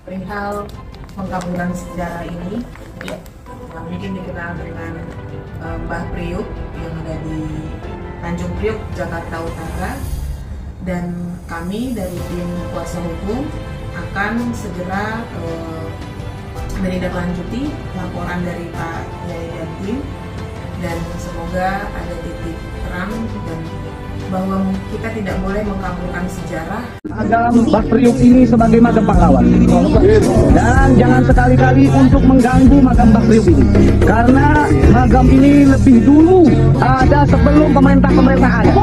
perihal pengkaburan sejarah ini, ya, yang mungkin dikenal dengan Mbah Priuk yang ada di Tanjung Priuk, Jakarta Utara, dan kami dari tim kuasa hukum akan segera menindaklanjuti laporan dari Pak Yai dan tim, dan semoga ada titik terang dan bahwa kita tidak boleh mengkaburkan sejarah. Agam Mbah Priuk ini sebagai makam pahlawan, dan jangan sekali-kali untuk mengganggu makam Mbah Priuk ini, karena makam ini lebih dulu ada sebelum pemerintah ada.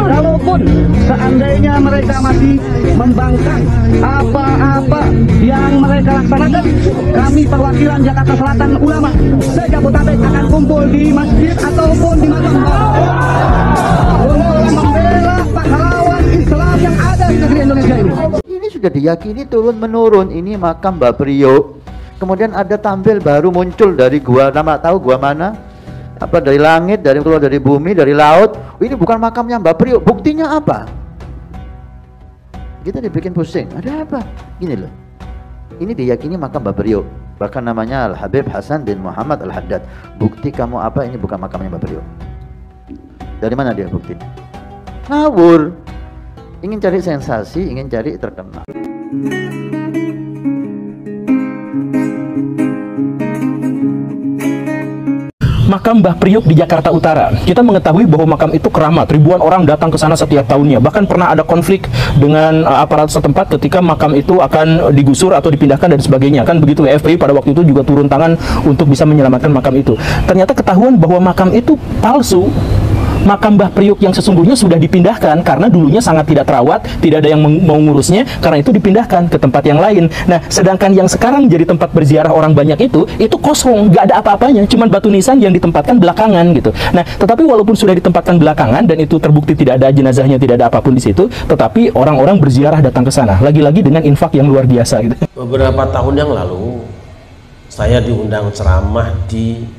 Kalaupun seandainya mereka masih membangkang apa-apa yang mereka laksanakan, kami perwakilan Jakarta Selatan Ulama se-Jabodetabek akan kumpul di masjid ataupun di makam untuk membela pahlawan Islam yang ada di negeri Indonesia ini. Ini sudah diyakini turun-menurun, ini makam Mbah Priuk. Kemudian ada tampil baru muncul dari gua, nama tahu gua mana? Apa dari langit, dari keluar dari bumi, dari laut. Ini bukan makamnya Mbah Priuk. Buktinya apa? Kita dibikin pusing. Ada apa? Gini loh. Ini diyakini makam Mbah Priuk. Bahkan namanya Al-Habib Hasan bin Muhammad Al-Haddad. Bukti kamu apa? Ini bukan makamnya Mbah Priuk. Dari mana dia bukti? Ngawur. Ingin cari sensasi, ingin cari terkenal. Makam Mbah Priuk di Jakarta Utara. Kita mengetahui bahwa makam itu keramat, ribuan orang datang ke sana setiap tahunnya. Bahkan pernah ada konflik dengan aparat setempat ketika makam itu akan digusur atau dipindahkan dan sebagainya. Kan begitu, FPI pada waktu itu juga turun tangan untuk bisa menyelamatkan makam itu. Ternyata ketahuan bahwa makam itu palsu. Makam Mbah Priuk yang sesungguhnya sudah dipindahkan karena dulunya sangat tidak terawat, tidak ada yang mau ngurusnya, karena itu dipindahkan ke tempat yang lain. Nah, sedangkan yang sekarang jadi tempat berziarah orang banyak itu kosong, nggak ada apa-apanya, cuma batu nisan yang ditempatkan belakangan gitu. Nah, tetapi walaupun sudah ditempatkan belakangan dan itu terbukti tidak ada jenazahnya, tidak ada apapun di situ, tetapi orang-orang berziarah datang ke sana, lagi-lagi dengan infak yang luar biasa gitu. Beberapa tahun yang lalu, saya diundang ceramah di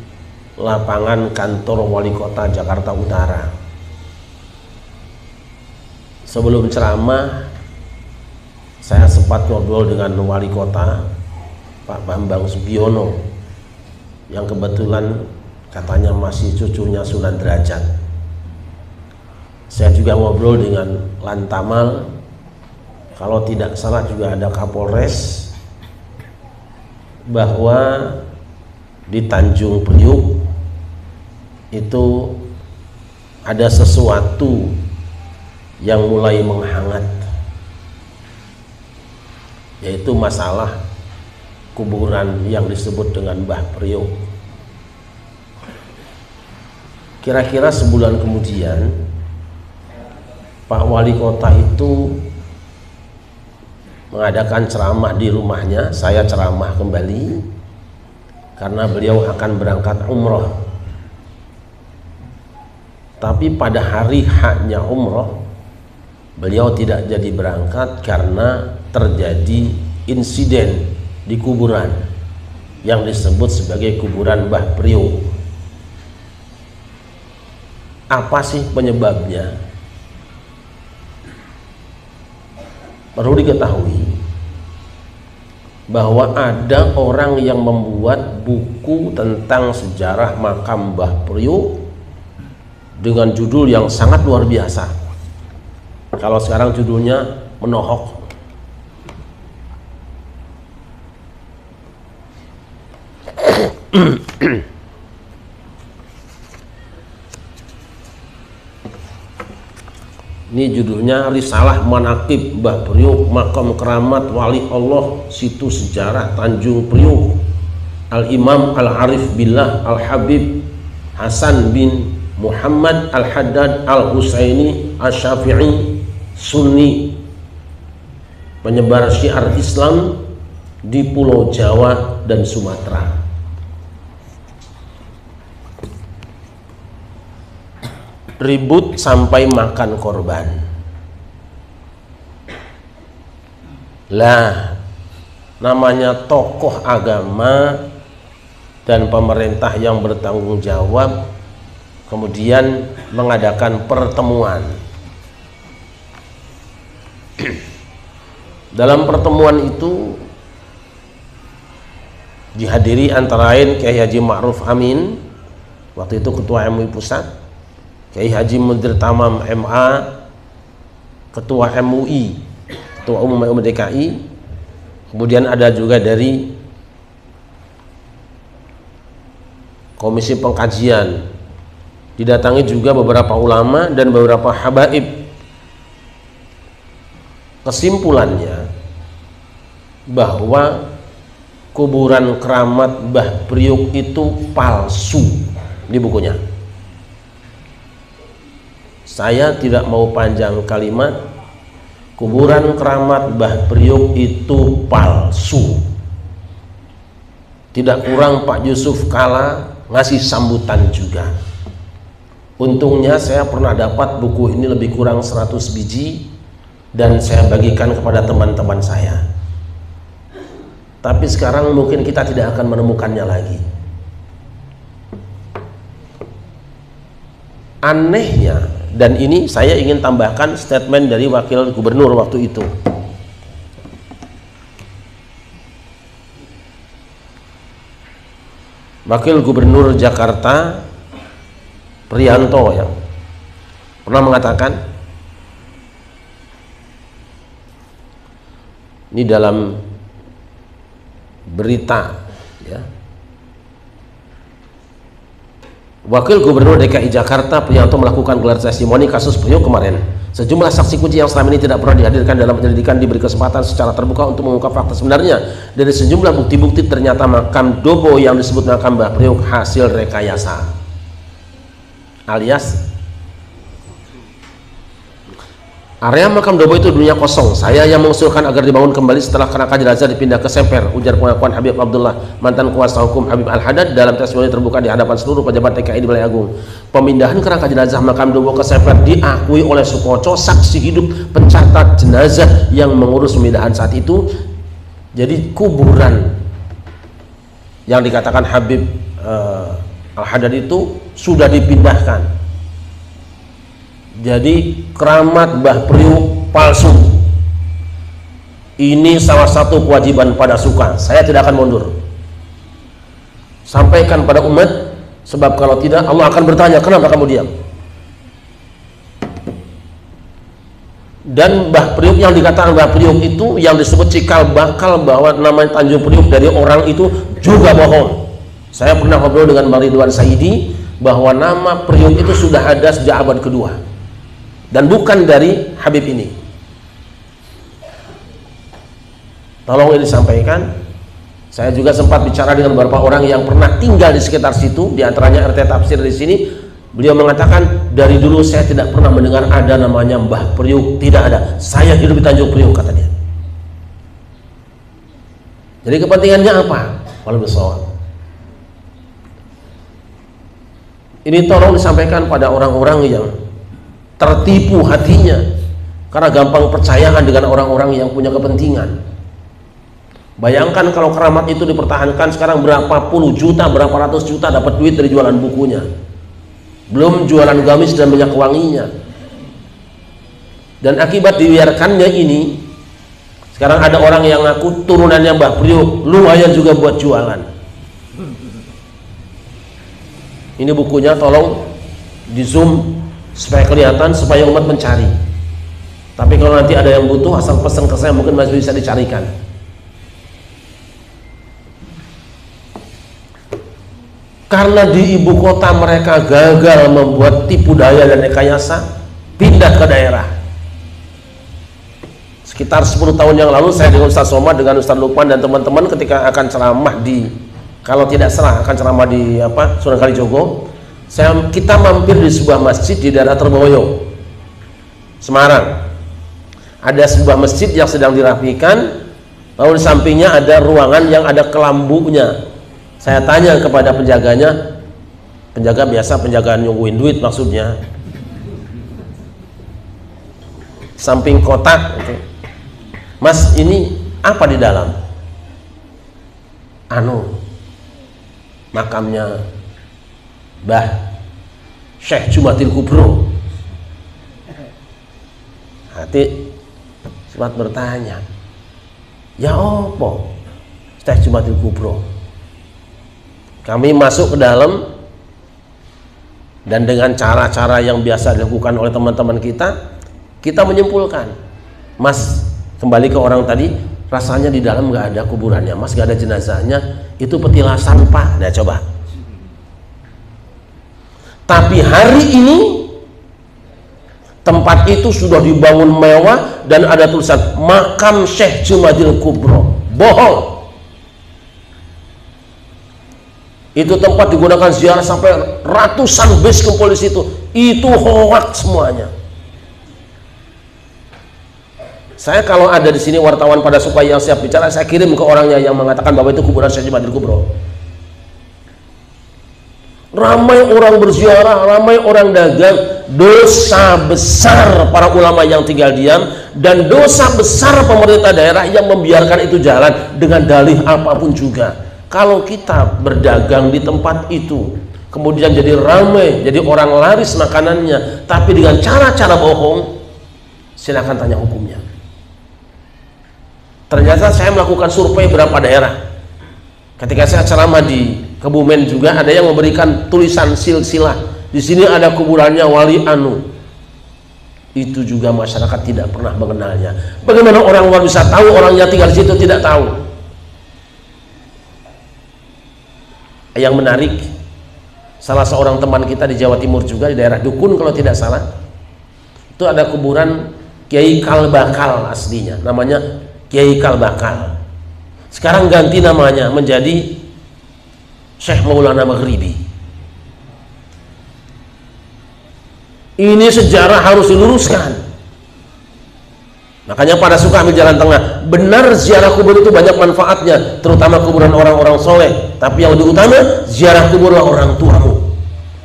lapangan kantor wali kota Jakarta Utara. Sebelum ceramah, saya sempat ngobrol dengan wali kota Pak Bambang Subiono, yang kebetulan katanya masih cucunya Sunan Derajat. Saya juga ngobrol dengan Lantamal, kalau tidak salah juga ada Kapolres, bahwa di Tanjung Priuk itu ada sesuatu yang mulai menghangat, yaitu masalah kuburan yang disebut dengan Mbah Priuk. Kira-kira sebulan kemudian Pak Wali Kota itu mengadakan ceramah di rumahnya. Saya ceramah kembali karena beliau akan berangkat umroh. Tapi pada hari haknya umroh, beliau tidak jadi berangkat karena terjadi insiden di kuburan yang disebut sebagai kuburan Mbah Priuk. Apa sih penyebabnya? Perlu diketahui bahwa ada orang yang membuat buku tentang sejarah makam Mbah Priuk dengan judul yang sangat luar biasa. Kalau sekarang judulnya menohok. Ini judulnya Risalah Manaqib Mbah Priuk, Makam Keramat Wali Allah, Situs Sejarah Tanjung Priuk, Al-Imam Al-Arif Billah Al-Habib Hasan bin Muhammad Al-Haddad Al-Husaini Al-Syafi'i, Sunni, penyebar syiar Islam di Pulau Jawa dan Sumatera. Ribut sampai makan korban. Lah, namanya tokoh agama dan pemerintah yang bertanggung jawab kemudian mengadakan pertemuan. Dalam pertemuan itu dihadiri antara lain Kiai Haji Ma'ruf Amin, waktu itu Ketua MUI Pusat, Kiai Haji Mudir Tamam MA, Ketua MUI, Ketua Umum MUI DKI, kemudian ada juga dari Komisi Pengkajian, didatangi juga beberapa ulama dan beberapa habaib. Kesimpulannya bahwa kuburan keramat Mbah Priuk itu palsu di bukunya. Saya tidak mau panjang kalimat, kuburan keramat Mbah Priuk itu palsu. Tidak kurang Pak Yusuf Kala ngasih sambutan juga. Untungnya saya pernah dapat buku ini lebih kurang 100 biji dan saya bagikan kepada teman-teman saya. Tapi sekarang mungkin kita tidak akan menemukannya lagi. Anehnya, dan ini saya ingin tambahkan statement dari Wakil Gubernur waktu itu. Wakil Gubernur Jakarta Priyanto ya pernah mengatakan, ini dalam berita ya, Wakil Gubernur DKI Jakarta Priyanto melakukan gelar testimoni kasus Priuk kemarin. Sejumlah saksi kunci yang selama ini tidak pernah dihadirkan dalam penyelidikan diberi kesempatan secara terbuka untuk mengungkap fakta sebenarnya. Dari sejumlah bukti-bukti ternyata makam Dobo yang disebut makam Mbah Priuk hasil rekayasa, alias area makam Dobo itu dulunya kosong. Saya yang mengusulkan agar dibangun kembali setelah kerangka jenazah dipindah ke Semper, ujar pengakuan Habib Abdullah, mantan kuasa hukum Habib Al-Haddad dalam testimoni terbuka di hadapan seluruh pejabat TKI di Balai Agung. Pemindahan kerangka jenazah makam Dobo ke Semper diakui oleh Sukoco, saksi hidup pencatat jenazah yang mengurus pemindahan saat itu. Jadi kuburan yang dikatakan Habib Al-Haddad itu sudah dipindahkan. Jadi keramat Mbah Priuk palsu. Ini salah satu kewajiban pada suka. Saya tidak akan mundur. Sampaikan pada umat, sebab kalau tidak Allah akan bertanya, kenapa kamu diam? Dan Mbah Priuk yang dikatakan Mbah Priuk itu, yang disebut cikal bakal bahwa namanya Tanjung Priuk dari orang itu juga bohong. Saya pernah ngobrol dengan Bang Ridwan Saidi bahwa nama Priuk itu sudah ada sejak abad kedua dan bukan dari Habib ini. Tolong ini disampaikan. Saya juga sempat bicara dengan beberapa orang yang pernah tinggal di sekitar situ, diantaranya RT Tafsir di sini. Beliau mengatakan, dari dulu saya tidak pernah mendengar ada namanya Mbah Priuk, tidak ada. Saya hidup di Tanjung Priuk, kata dia. Jadi kepentingannya apa? Walau besok. Ini tolong disampaikan pada orang-orang yang tertipu hatinya karena gampang percayaan dengan orang-orang yang punya kepentingan. Bayangkan kalau keramat itu dipertahankan, sekarang berapa puluh juta, berapa ratus juta dapat duit dari jualan bukunya, belum jualan gamis dan minyak wanginya. Dan akibat dibiarkannya ini, sekarang ada orang yang ngaku turunannya Mbah Priuk, lumayan juga buat jualan. Ini bukunya tolong di zoom supaya kelihatan, supaya umat mencari. Tapi kalau nanti ada yang butuh, asal pesan ke saya, mungkin masih bisa dicarikan. Karena di ibu kota mereka gagal membuat tipu daya dan rekayasa, pindah ke daerah. Sekitar 10 tahun yang lalu saya dengan Ustaz Somad, dengan Ustaz Lukman dan teman-teman ketika akan ceramah di, kalau tidak salah akan ceramah di Sunan Kalijogo, kita mampir di sebuah masjid di daerah Terboyo, Semarang. Ada sebuah masjid yang sedang dirapikan, lalu di sampingnya ada ruangan yang ada kelambunya. Saya tanya kepada penjaganya, penjaga biasa, penjagaan nyungguin duit maksudnya, samping kotak, Mas, ini apa di dalam? Makamnya Mbah Syekh Jumatil Kubro. Hati sempat bertanya, Ya opo Syekh Jumadil Kubro. Kami masuk ke dalam dan dengan cara-cara yang biasa dilakukan oleh teman-teman kita menyimpulkan, Mas, kembali ke orang tadi, rasanya di dalam nggak ada kuburannya, Mas, nggak ada jenazahnya, itu petilasan, Pak. Nah coba. Tapi hari ini tempat itu sudah dibangun mewah dan ada tulisan makam Syekh Jumadil Kubro. Bohong. Itu tempat digunakan ziarah sampai ratusan bis kumpul di situ. Itu hoax semuanya. Saya kalau ada di sini wartawan pada supaya yang siap bicara, saya kirim ke orangnya yang mengatakan bahwa itu kuburan Syekh Jumadil Kubro. Ramai orang berziarah, ramai orang dagang. Dosa besar para ulama yang tinggal diam dan dosa besar pemerintah daerah yang membiarkan itu jalan dengan dalih apapun juga. Kalau kita berdagang di tempat itu kemudian jadi ramai, jadi orang laris makanannya, tapi dengan cara-cara bohong, silakan tanya hukumnya. Ternyata saya melakukan survei beberapa daerah. Ketika saya ceramah di Kebumen juga ada yang memberikan tulisan silsilah. Di sini ada kuburannya Wali Anu. Itu juga masyarakat tidak pernah mengenalnya. Bagaimana orang luar bisa tahu, orangnya tinggal di situ tidak tahu? Yang menarik, salah seorang teman kita di Jawa Timur juga di daerah Dukun kalau tidak salah, itu ada kuburan Kiai Kalbakal aslinya, namanya Kiai Kalbakal. Sekarang ganti namanya menjadi Syekh Maulana Maghribi. Ini sejarah harus diluruskan. Makanya pada suka ambil jalan tengah. Benar ziarah kubur itu banyak manfaatnya, terutama kuburan orang-orang soleh. Tapi yang lebih utama, ziarah kubur orang tuamu,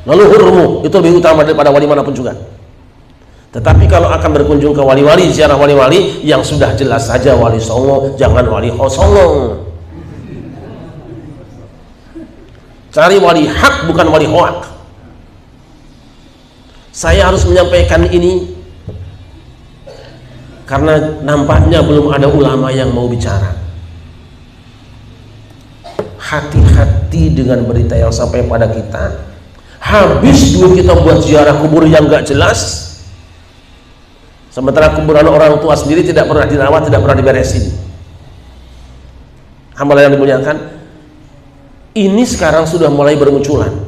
leluhurmu, itu lebih utama daripada wali manapun juga. Tetapi kalau akan berkunjung ke wali-wali, ziarah wali-wali yang sudah jelas saja wali songo, jangan wali hosongo. Cari wali hak, bukan wali hoak. Saya harus menyampaikan ini karena nampaknya belum ada ulama yang mau bicara. Hati-hati dengan berita yang sampai pada kita. Habis duit kita buat ziarah kubur yang gak jelas, sementara kuburan orang tua sendiri tidak pernah dirawat, tidak pernah diberesin. Hamba yang dimuliakan, ini sekarang sudah mulai bermunculan.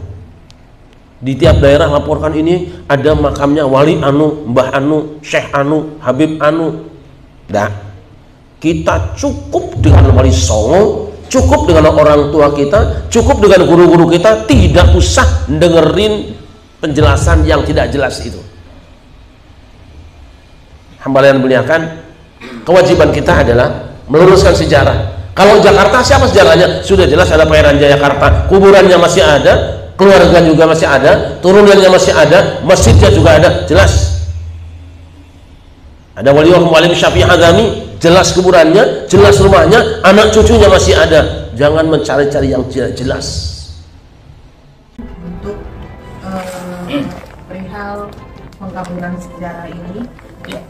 Di tiap daerah laporkan ini ada makamnya Wali Anu, Mbah Anu, Syekh Anu, Habib Anu. Nah, kita cukup dengan Wali Songo, cukup dengan orang tua kita, cukup dengan guru-guru kita, tidak usah dengerin penjelasan yang tidak jelas itu. Hamba yang dimuliakan, kewajiban kita adalah meluruskan sejarah. Kalau Jakarta, siapa sejarahnya? Sudah jelas, ada Pangeran Jayakarta, kuburannya masih ada, keluarga juga masih ada, turunannya masih ada, masjidnya juga ada, jelas. Ada Waliullah Mu'allim Syafi'i Hazami, jelas kuburannya, jelas rumahnya, anak cucunya masih ada. Jangan mencari-cari yang tidak jelas. Untuk perihal pengkaburan sejarah ini, yang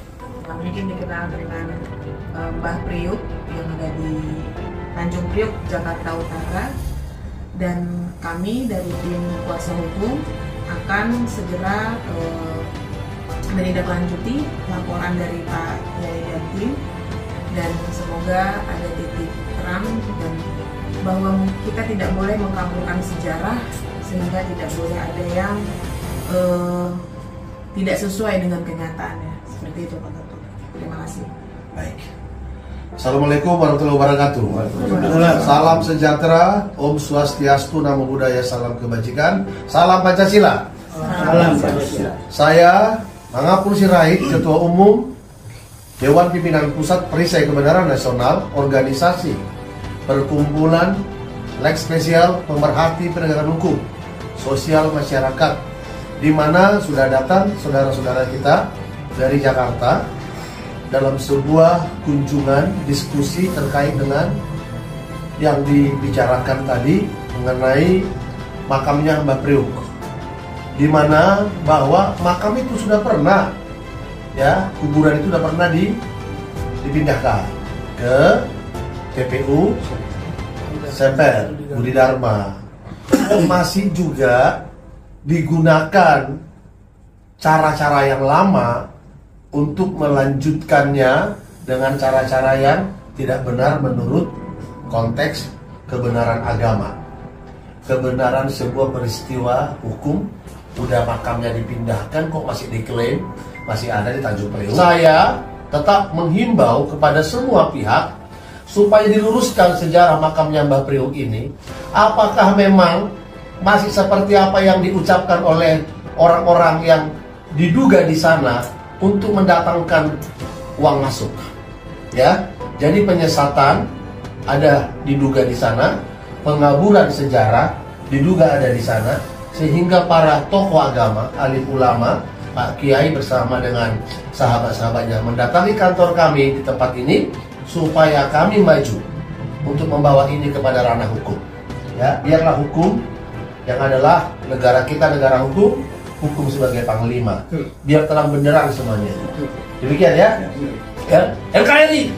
mungkin dikenal dengan Mbah Priuk yang ada di Tanjung Priok, Jakarta Utara. Dan kami dari tim kuasa hukum akan segera menindaklanjuti laporan dari Pak Yai dan tim, dan semoga ada titik terang dan bahwa kita tidak boleh mengkaburkan sejarah sehingga tidak boleh ada yang tidak sesuai dengan kenyataannya. Seperti itu Pak Ketua. Terima kasih. Baik. Assalamualaikum warahmatullahi wabarakatuh. Salam sejahtera, Om Swastiastu, Namo Buddhaya, salam kebajikan, salam Pancasila. Salam Pancasila. Saya Mangapul Sirait, Ketua Umum Dewan Pimpinan Pusat Perisai Kebenaran Nasional, Organisasi Perkumpulan Leg Spesial Pemerhati Penegakan Hukum Sosial Masyarakat, di mana sudah datang saudara-saudara kita dari Jakarta dalam sebuah kunjungan diskusi terkait dengan yang dibicarakan tadi mengenai makamnya Mbah Priuk, di mana bahwa makam itu sudah pernah, ya, kuburan itu sudah pernah dipindahkan ke TPU Semper Budi Dharma masih juga digunakan cara-cara yang lama untuk melanjutkannya dengan cara-cara yang tidak benar menurut konteks kebenaran agama, kebenaran sebuah peristiwa hukum. Udah makamnya dipindahkan kok masih diklaim masih ada di Tanjung Priok. Saya tetap menghimbau kepada semua pihak supaya diluruskan sejarah makamnya Mbah Priok ini. Apakah memang masih seperti apa yang diucapkan oleh orang-orang yang diduga di sana untuk mendatangkan uang masuk? Ya, jadi penyesatan ada diduga di sana, pengaburan sejarah diduga ada di sana, sehingga para tokoh agama, alim ulama, Pak Kiai bersama dengan sahabat-sahabatnya mendatangi kantor kami di tempat ini supaya kami maju untuk membawa ini kepada ranah hukum. Ya, biarlah hukum yang adalah negara kita negara hukum, hukum sebagai panglima. Biar terang benderang semuanya. Demikian ya. Ya, NKRI.